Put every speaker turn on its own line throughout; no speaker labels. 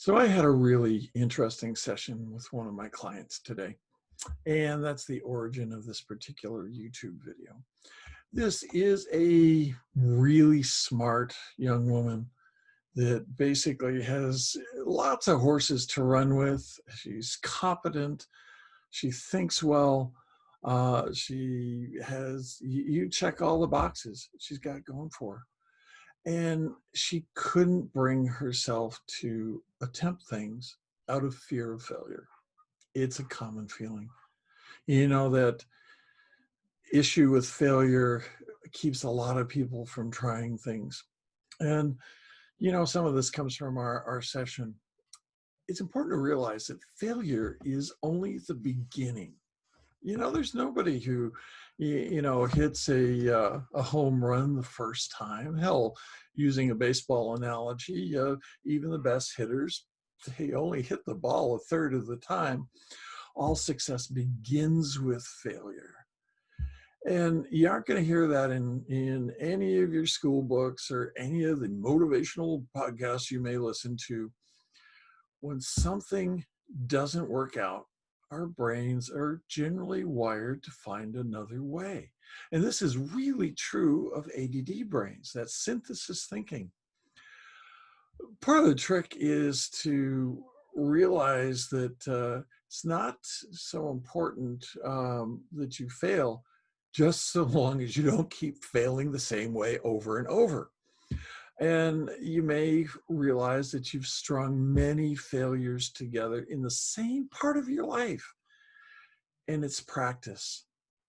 So I had a really interesting session with one of my clients today, and that's the origin of this particular YouTube video. This is a really smart young woman that basically has lots of horses to run with. She's competent. She thinks well. She has, you check all the boxes she's got going for her. And she couldn't bring herself to attempt things out of fear of failure. It's a common feeling. That issue with failure keeps a lot of people from trying things. And, some of this comes from our session. It's important to realize that failure is only the beginning. There's nobody who, hits a home run the first time. Hell, using a baseball analogy, even the best hitters, they only hit the ball a third of the time. All success begins with failure. And you aren't going to hear that in any of your school books or any of the motivational podcasts you may listen to. When something doesn't work out, our brains are generally wired to find another way. And this is really true of ADD brains, that synthesis thinking. Part of the trick is to realize that it's not so important that you fail, just so long as you don't keep failing the same way over and over. And you may realize that you've strung many failures together in the same part of your life. And it's practice.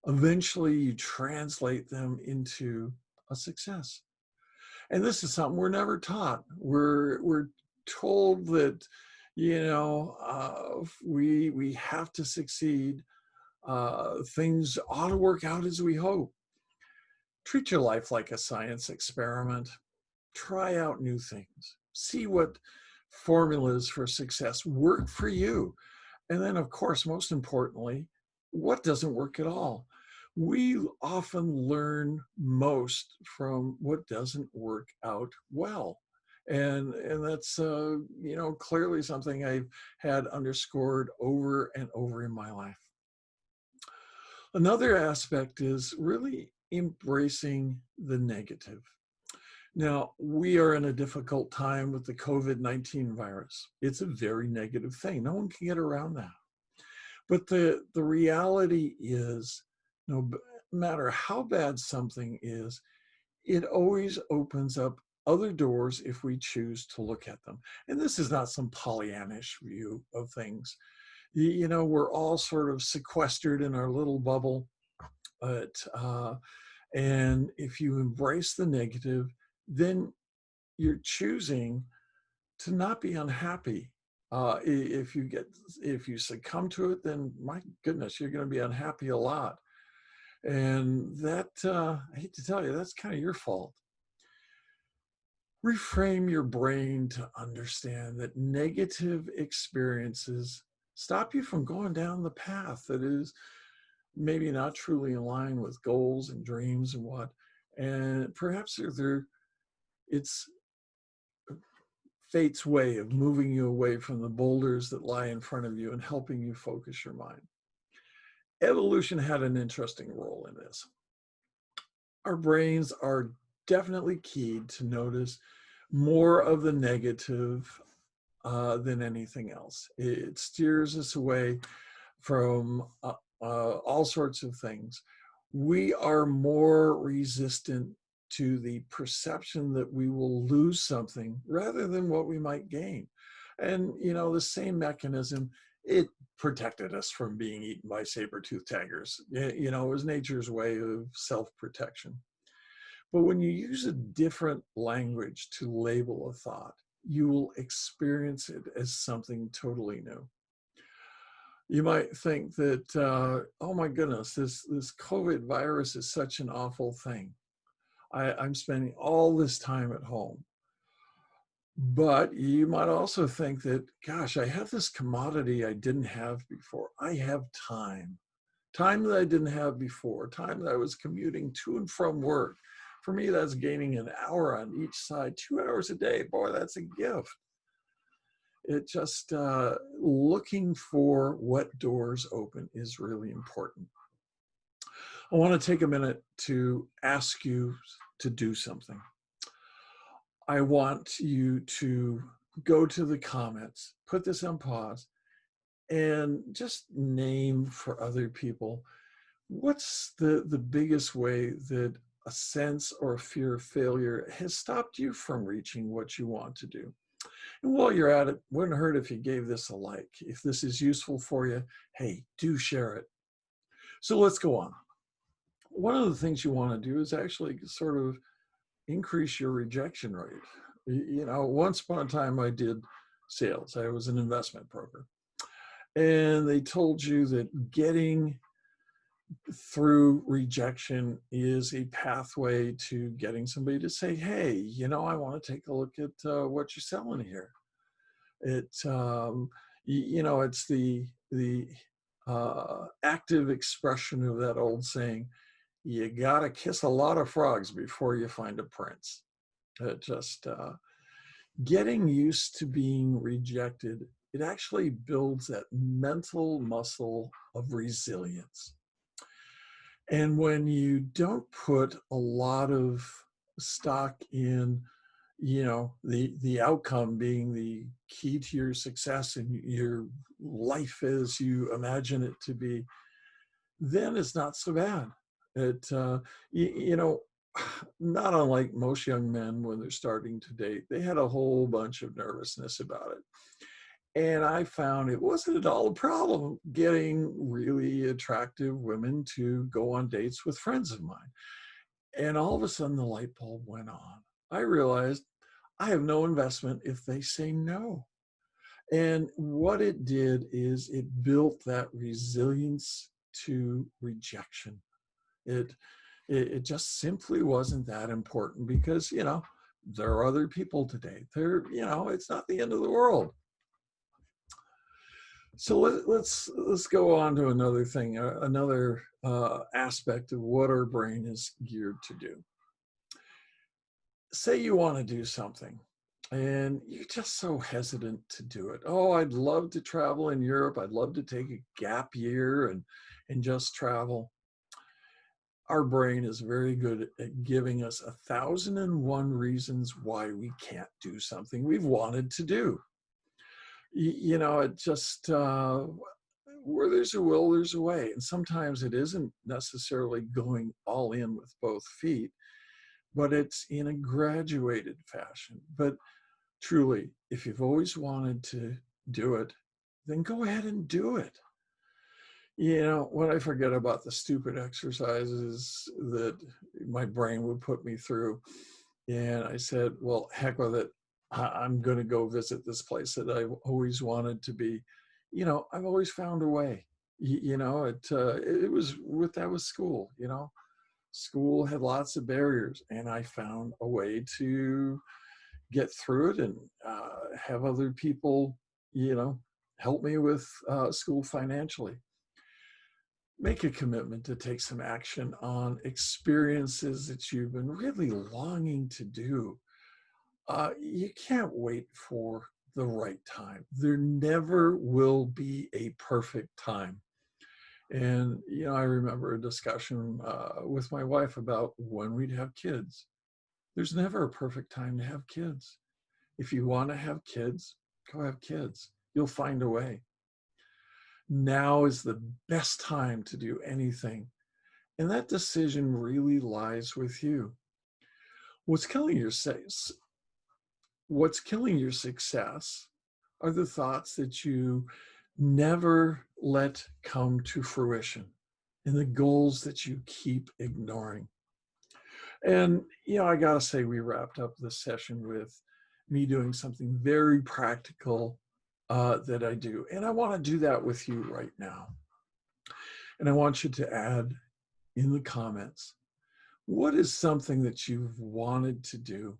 Eventually, you translate them into a success. And this is something we're never taught. We're told that, we have to succeed. Things ought to work out as we hope. Treat your life like a science experiment. Try out new things. See what formulas for success work for you. And then, of course, most importantly, what doesn't work at all? We often learn most from what doesn't work out well. And that's, clearly something I've had underscored over and over in my life. Another aspect is really embracing the negative. Now, we are in a difficult time with the COVID-19 virus. It's a very negative thing. No one can get around that. But the reality is, no matter how bad something is, it always opens up other doors if we choose to look at them. And this is not some Pollyannish view of things. We're all sort of sequestered in our little bubble. And if you embrace the negative, then you're choosing to not be unhappy. If you succumb to it, then my goodness, you're going to be unhappy a lot. And that, I hate to tell you, that's kind of your fault. Reframe your brain to understand that negative experiences stop you from going down the path that is maybe not truly in line with goals and dreams and what. And perhaps it's fate's way of moving you away from the boulders that lie in front of you and helping you focus your mind. Evolution had an interesting role in this. Our brains are definitely keyed to notice more of the negative than anything else. It steers us away from all sorts of things. We are more resistant to the perception that we will lose something rather than what we might gain. And, the same mechanism, it protected us from being eaten by saber-toothed tigers. It was nature's way of self-protection. But when you use a different language to label a thought, you will experience it as something totally new. You might think that, oh my goodness, this COVID virus is such an awful thing. I'm spending all this time at home. But you might also think that, gosh, I have this commodity I didn't have before. I have time that I didn't have before, time that I was commuting to and from work. For me, that's gaining an hour on each side, 2 hours a day. Boy, that's a gift. It just looking for what doors open is really important. I want to take a minute to ask you to do something. I want you to go to the comments, put this on pause, and just name for other people what's the biggest way that a sense or a fear of failure has stopped you from reaching what you want to do. And while you're at it, wouldn't hurt if you gave this a like. If this is useful for you, hey, do share it. So let's go on. One of the things you want to do is actually sort of increase your rejection rate. You know, once upon a time I did sales. I was an investment broker. And they told you that getting through rejection is a pathway to getting somebody to say, hey, you know, I want to take a look at what you're selling here. It's you know, it's the active expression of that old saying, you gotta kiss a lot of frogs before you find a prince. It just getting used to being rejected, it actually builds that mental muscle of resilience. And when you don't put a lot of stock in, you know, the outcome being the key to your success and your life as you imagine it to be, then it's not so bad. It you know, not unlike most young men when they're starting to date, they had a whole bunch of nervousness about it. And I found it wasn't at all a problem getting really attractive women to go on dates with friends of mine. And all of a sudden, the light bulb went on. I realized I have no investment if they say no. And what it did is it built that resilience to rejection. It, it just simply wasn't that important because, you know, there are other people today. There, you know, it's not the end of the world. So let's go on to another thing, another aspect of what our brain is geared to do. Say you want to do something and you're just so hesitant to do it. Oh, I'd love to travel in Europe. I'd love to take a gap year and just travel. Our brain is very good at giving us 1,001 reasons why we can't do something we've wanted to do. You know, it just where there's a will, there's a way. And sometimes it isn't necessarily going all in with both feet, but it's in a graduated fashion. But truly, if you've always wanted to do it, then go ahead and do it. You know, when I forget about the stupid exercises that my brain would put me through, and I said, well, heck with it. I'm going to go visit this place that I've always wanted to be. You know, I've always found a way. You know, it was with that was school. You know, school had lots of barriers, and I found a way to get through it and have other people, you know, help me with school financially. Make a commitment to take some action on experiences that you've been really longing to do. You can't wait for the right time. There never will be a perfect time. And, you know, I remember a discussion with my wife about when we'd have kids. There's never a perfect time to have kids. If you want to have kids, go have kids. You'll find a way. Now is the best time to do anything. And that decision really lies with you. What's killing your what's killing your success are the thoughts that you never let come to fruition and the goals that you keep ignoring. And, you know, I got to say, we wrapped up this session with me doing something very practical that I do. And I want to do that with you right now. And I want you to add in the comments, what is something that you've wanted to do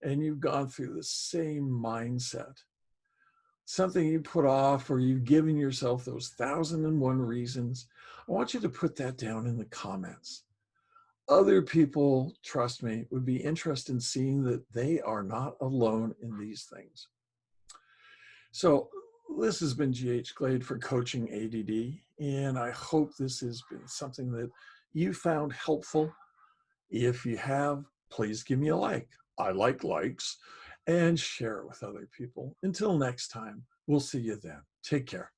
and you've gone through the same mindset? Something you put off or you've given yourself those 1,001 reasons. I want you to put that down in the comments. Other people, trust me, would be interested in seeing that they are not alone in these things. So this has been GH Glade for Coaching ADD, and I hope this has been something that you found helpful. If you have, please give me a like. I like likes, and share it with other people. Until next time, we'll see you then. Take care.